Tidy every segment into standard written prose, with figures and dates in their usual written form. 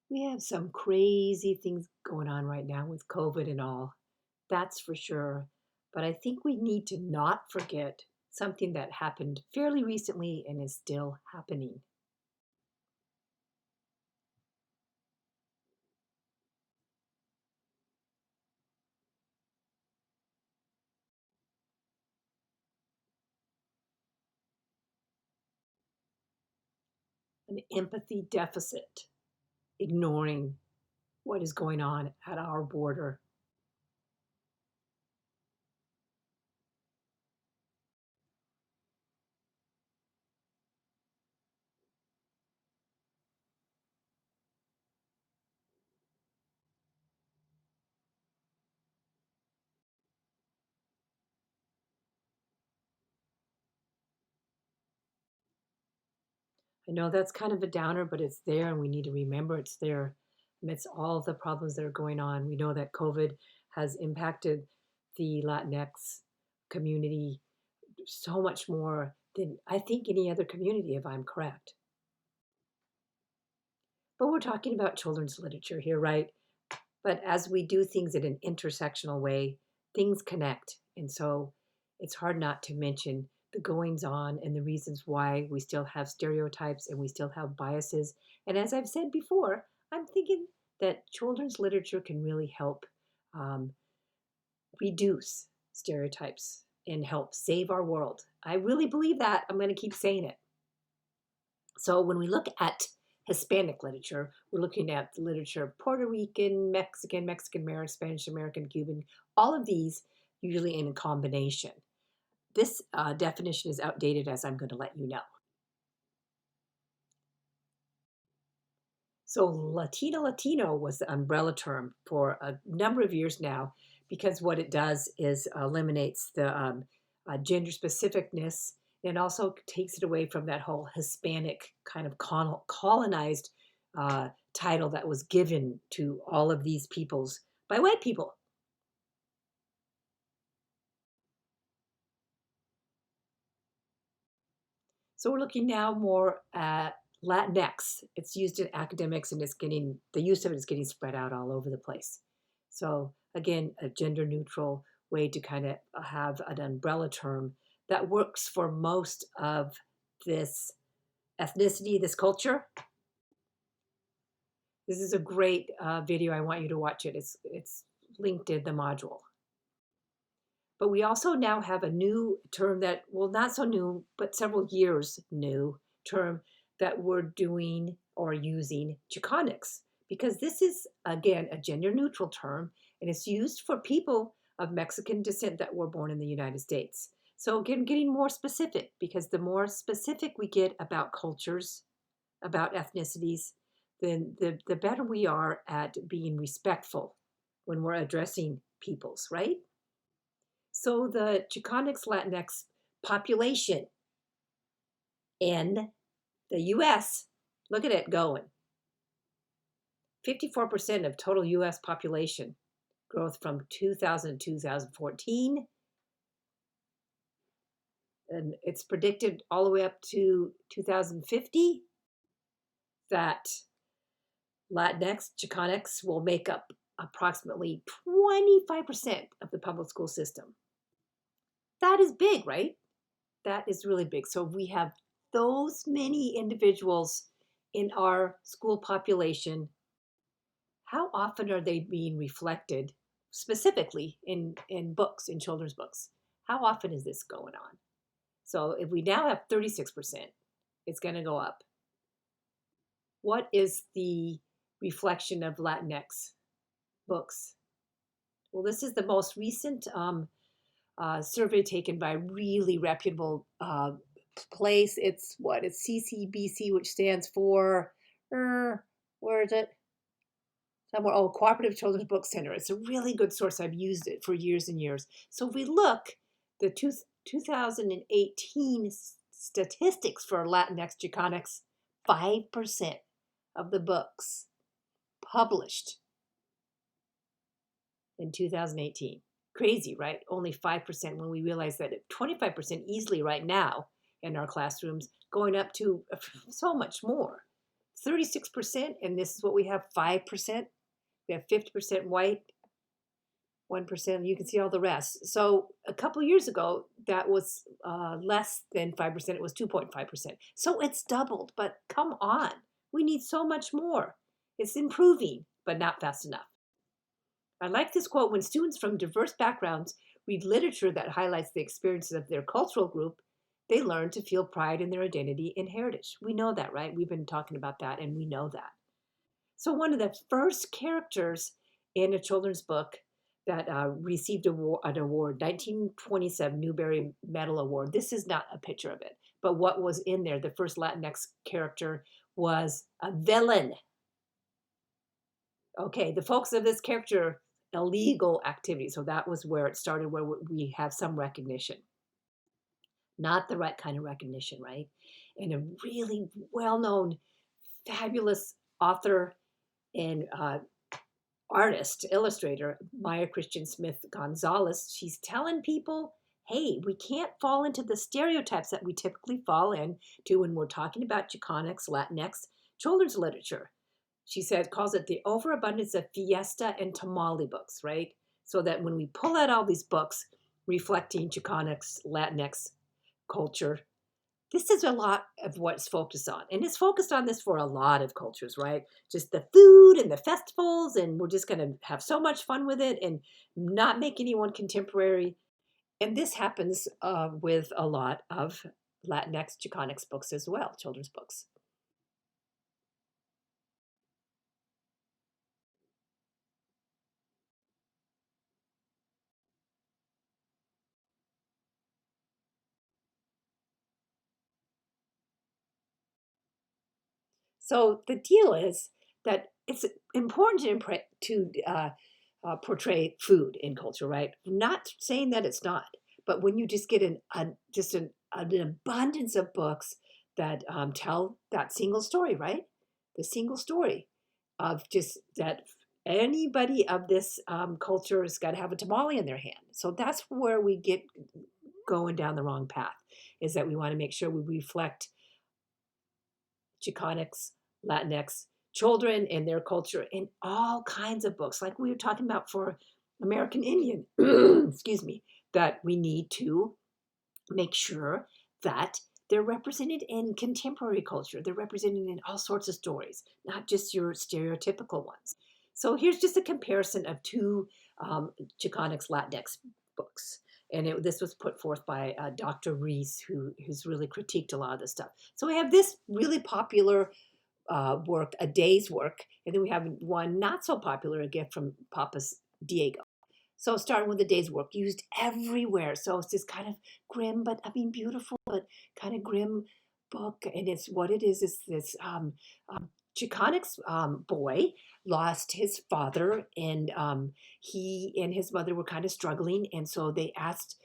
We have some crazy things going on right now with COVID and all. That's for sure. But I think we need to not forget something that happened fairly recently and is still happening. An empathy deficit, ignoring what is going on at our border. I know that's kind of a downer, but it's there and we need to remember it's there amidst all of the problems that are going on. We know that COVID has impacted the Latinx community so much more than I think any other community, if I'm correct. But we're talking about children's literature here, right? But as we do things in an intersectional way, things connect. And so it's hard not to mention the goings on and the reasons why we still have stereotypes and we still have biases. And as I've said before, I'm thinking that children's literature can really help um, reduce stereotypes and help save our world. I really believe that. I'm going to keep saying it. So when we look at Hispanic literature, we're looking at the literature of Puerto Rican, Mexican, Mexican American, Spanish American, Cuban, all of these usually in a combination. This definition is outdated, as I'm going to let you know. So Latino was the umbrella term for a number of years now because what it does is eliminates the gender specificness and also takes it away from that whole Hispanic kind of colonized title that was given to all of these peoples by white people. So we're looking now more at Latinx. It's used in academics and the use of it is getting spread out all over the place. So again, a gender neutral way to kind of have an umbrella term that works for most of this ethnicity, this culture. This is a great video. I want you to watch it. It's linked in the module. But we also now have a new term that, well, not so new, but several years new term that we're doing or using Chicanx, because this is, again, a gender neutral term and it's used for people of Mexican descent that were born in the United States. So again, getting more specific, because the more specific we get about cultures, about ethnicities, then the better we are at being respectful when we're addressing peoples, right? So the Chicanx Latinx population in the US, look at it going. 54% of total US population growth from 2000 to 2014. And it's predicted all the way up to 2050 that Latinx, Chicanx will make up approximately 25% of the public school system. That is big, right? That is really big. So we have those many individuals in our school population. How often are they being reflected specifically in books, in children's books? How often is this going on? So if we now have 36%, it's going to go up. What is the reflection of Latinx books? Well, this is the most recent survey taken by a really reputable place. It's CCBC, which stands for, where is it? Somewhere, Cooperative Children's Book Center. It's a really good source. I've used it for years and years. So if we look, the 2018 statistics for Latinx Chicanx, 5% of the books published in 2018. Crazy, right? Only 5% when we realize that 25% easily right now in our classrooms, going up to so much more. 36%, and this is what we have, 5%. We have 50% white, 1%. You can see all the rest. So a couple of years ago, that was less than 5%. It was 2.5%. So it's doubled, but come on. We need so much more. It's improving, but not fast enough. I like this quote: when students from diverse backgrounds read literature that highlights the experiences of their cultural group, they learn to feel pride in their identity and heritage. We know that, right? We've been talking about that, and we know that. So, one of the first characters in a children's book that received an award, 1927 Newbery Medal Award. This is not a picture of it, but what was in there, the first Latinx character was a villain. Okay, the focus of this character, illegal activity. So that was where it started, where we have some recognition. Not the right kind of recognition, right? And a really well-known, fabulous author and artist, illustrator, Maya Christian Smith Gonzalez, she's telling people, hey, we can't fall into the stereotypes that we typically fall into when we're talking about Chicanx, Latinx children's literature. She says, calls it the overabundance of fiesta and tamale books, right? So that when we pull out all these books reflecting Chicanx, Latinx culture, this is a lot of what's focused on. And it's focused on this for a lot of cultures, right? Just the food and the festivals, and we're just going to have so much fun with it and not make anyone contemporary. And this happens with a lot of Latinx, Chicanx books as well, children's books. So the deal is that it's important to portray food in culture, right? Not saying that it's not, but when you just get an abundance of books that tell that single story, right? The single story of just that anybody of this culture has got to have a tamale in their hand. So that's where we get going down the wrong path. Is that we want to make sure we reflect Chicanx, Latinx children and their culture in all kinds of books, like we were talking about for American Indian, excuse me, that we need to make sure that they're represented in contemporary culture. They're represented in all sorts of stories, not just your stereotypical ones. So here's just a comparison of two Chicanx Latinx books. And this was put forth by Dr. Reese, who's really critiqued a lot of this stuff. So we have this really popular work, A Day's Work, and then we have one not so popular, A Gift from Papa's Diego. So starting with A Day's Work, used everywhere. So it's this kind of grim, but I mean beautiful, but kind of grim book. And it's what it is this Chicanx boy lost his father, and he and his mother were kind of struggling. And so they asked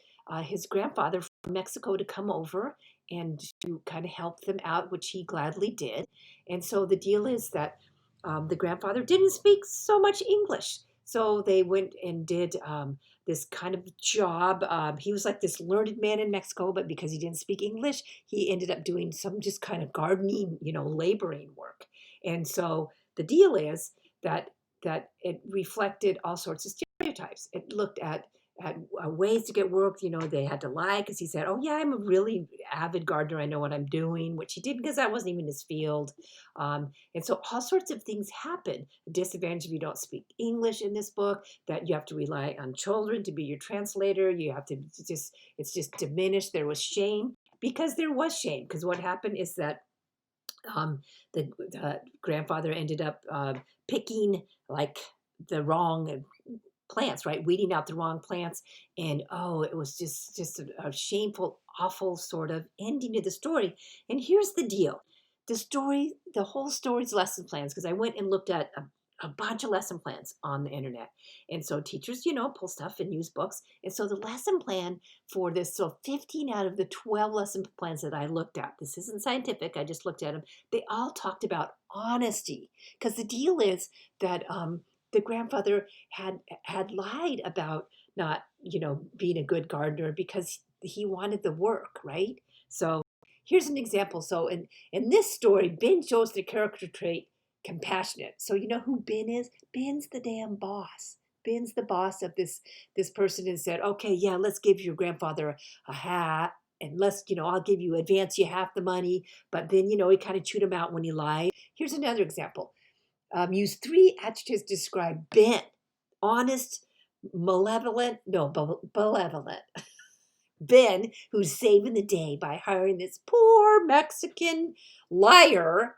his grandfather from Mexico to come over and to kind of help them out, which he gladly did. And so the deal is that the grandfather didn't speak so much English. So they went and did this kind of job. He was like this learned man in Mexico, but because he didn't speak English, he ended up doing some just kind of gardening, laboring work. And so the deal is that it reflected all sorts of stereotypes. It looked at ways to get work. They had to lie because he said, "Oh yeah, I'm a really avid gardener. I know what I'm doing," which he didn't because that wasn't even his field. And so all sorts of things happen. The disadvantage if you don't speak English in this book, that you have to rely on children to be your translator. You have to it's just diminished. There was shame because there was shame because what happened is that the grandfather ended up picking like the wrong plants, right? Weeding out the wrong plants. And it was just a shameful, awful sort of ending to the story. And here's the deal. The whole story's lesson plans, because I went and looked at a bunch of lesson plans on the internet. And so teachers, pull stuff and use books. And so the lesson plan for this, so 15 out of the 12 lesson plans that I looked at, this isn't scientific, I just looked at them, they all talked about honesty. Because the deal is that the grandfather had lied about not, being a good gardener because he wanted the work, right? So Here's an example. So in this story, Ben shows the character trait compassionate. So you know who Ben is? Ben's the damn boss. Ben's the boss of this person and said, okay, yeah, let's give your grandfather a hat and let's, I'll give you advance you half the money. But then, he kind of chewed him out when he lied. Here's another example. Use 3 adjectives to describe Ben. Honest, malevolent, no, benevolent. Ben, who's saving the day by hiring this poor Mexican liar.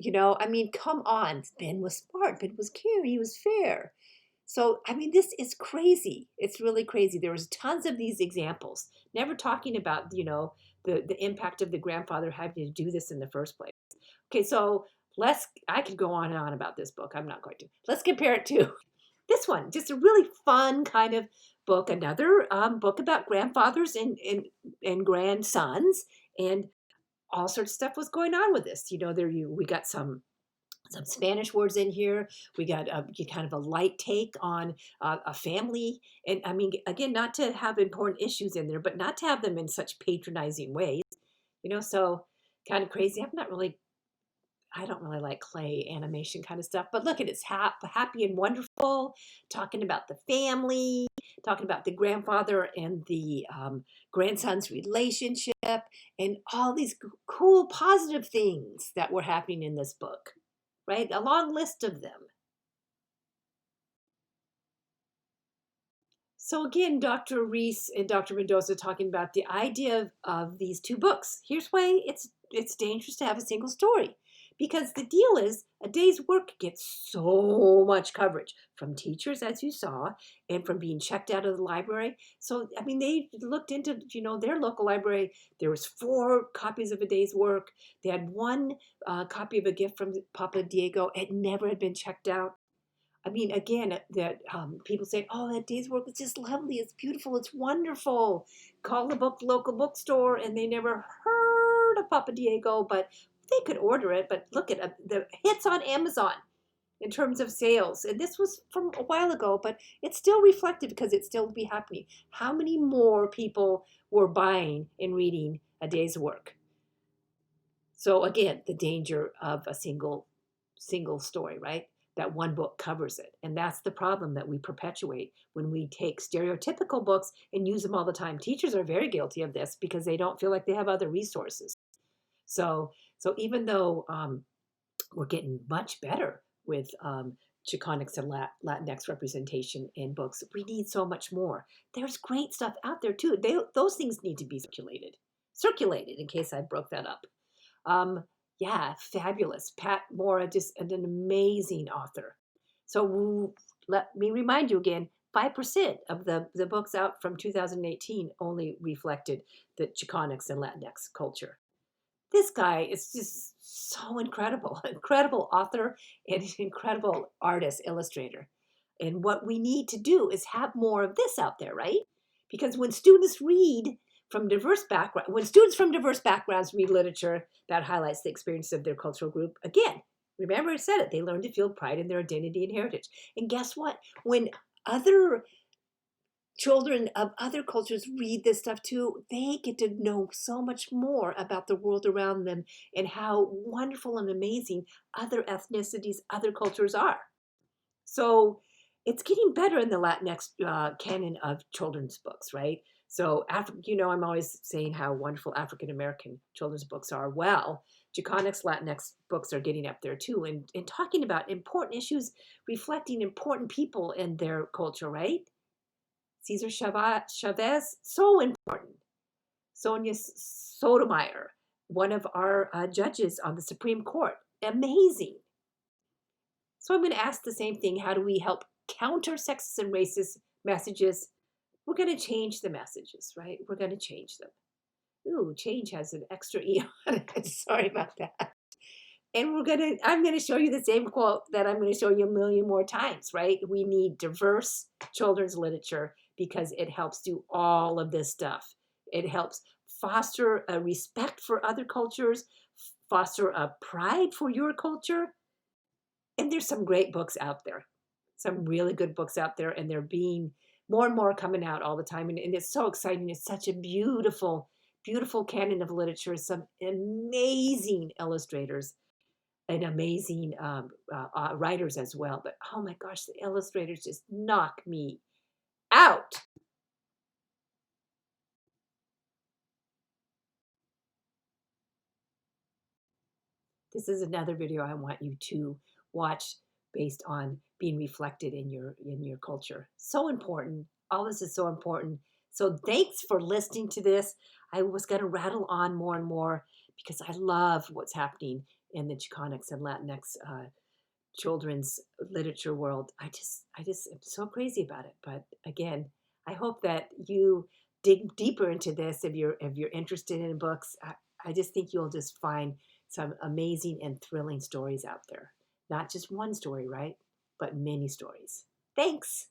Come on. Ben was smart. Ben was caring. He was fair. So, this is crazy. It's really crazy. There was tons of these examples, never talking about, the impact of the grandfather having to do this in the first place. Okay, so I could go on and on about this book. I'm not going to. Let's compare it to this one. Just a really fun kind of book. Another book about grandfathers and grandsons, and all sorts of stuff was going on with this. We got some Spanish words in here. We got kind of a light take on a family. And again, not to have important issues in there, but not to have them in such patronizing ways. So kind of crazy. I don't really like clay animation kind of stuff, but look at it's happy and wonderful, talking about the family, talking about the grandfather and the grandson's relationship, and all these cool, positive things that were happening in this book, right? A long list of them. So again, Dr. Reese and Dr. Mendoza talking about the idea of these 2 books. Here's why it's dangerous to have a single story. Because the deal is a day's work gets so much coverage from teachers, as you saw, and from being checked out of the library. So, they looked into, their local library. There was 4 copies of a day's work. They had 1 copy of a gift from Papa Diego. It never had been checked out. Again, that people say, oh, that day's work is just lovely. It's beautiful. It's wonderful. Call the local bookstore, and they never heard of Papa Diego, but they could order it. But look at the hits on Amazon in terms of sales. And this was from a while ago, but it's still reflected because it still be happening. How many more people were buying and reading a day's work? So again, the danger of a single story, right? That one book covers it. And that's the problem that we perpetuate when we take stereotypical books and use them all the time. Teachers are very guilty of this because they don't feel like they have other resources. So even though we're getting much better with Chicanx and Latinx representation in books, we need so much more. There's great stuff out there too. Those things need to be circulated in case I broke that up. Yeah, fabulous. Pat Mora, just an amazing author. So let me remind you again, 5% of the books out from 2018 only reflected the Chicanx and Latinx culture. This guy is just so incredible, incredible author and an incredible artist, illustrator. And what we need to do is have more of this out there, right? Because when students from diverse backgrounds read literature that highlights the experience of their cultural group, again, remember I said it, they learn to feel pride in their identity and heritage. And guess what? When other children of other cultures read this stuff too, they get to know so much more about the world around them and how wonderful and amazing other ethnicities, other cultures are. So it's getting better in the Latinx canon of children's books, right? So, I'm always saying how wonderful African-American children's books are. Well, Chicanx Latinx books are getting up there too, and talking about important issues, reflecting important people in their culture, right? Cesar Chavez, so important. Sonia Sotomayor, one of our judges on the Supreme Court, amazing. So I'm going to ask the same thing. How do we help counter sexist and racist messages? We're going to change the messages, right? We're going to change them. Ooh, change has an extra E on it. Sorry about that. And I'm going to show you the same quote that I'm going to show you a million more times, right? We need diverse children's literature because it helps do all of this stuff. It helps foster a respect for other cultures, foster a pride for your culture. And there's some great books out there, some really good books out there, and they're being more and more coming out all the time. And it's so exciting. It's such a beautiful, beautiful canon of literature, some amazing illustrators and amazing writers as well. But oh my gosh, the illustrators just knock me out. This is another video I want you to watch based on being reflected in your culture. So important. All this is so important. So thanks for listening to this. I was going to rattle on more and more because I love what's happening in the Chicanx and Latinx children's literature world. I just am so crazy about it. But again, I hope that you dig deeper into this if you're interested in books. I just think you'll just find some amazing and thrilling stories out there. Not just one story, right? But many stories. Thanks.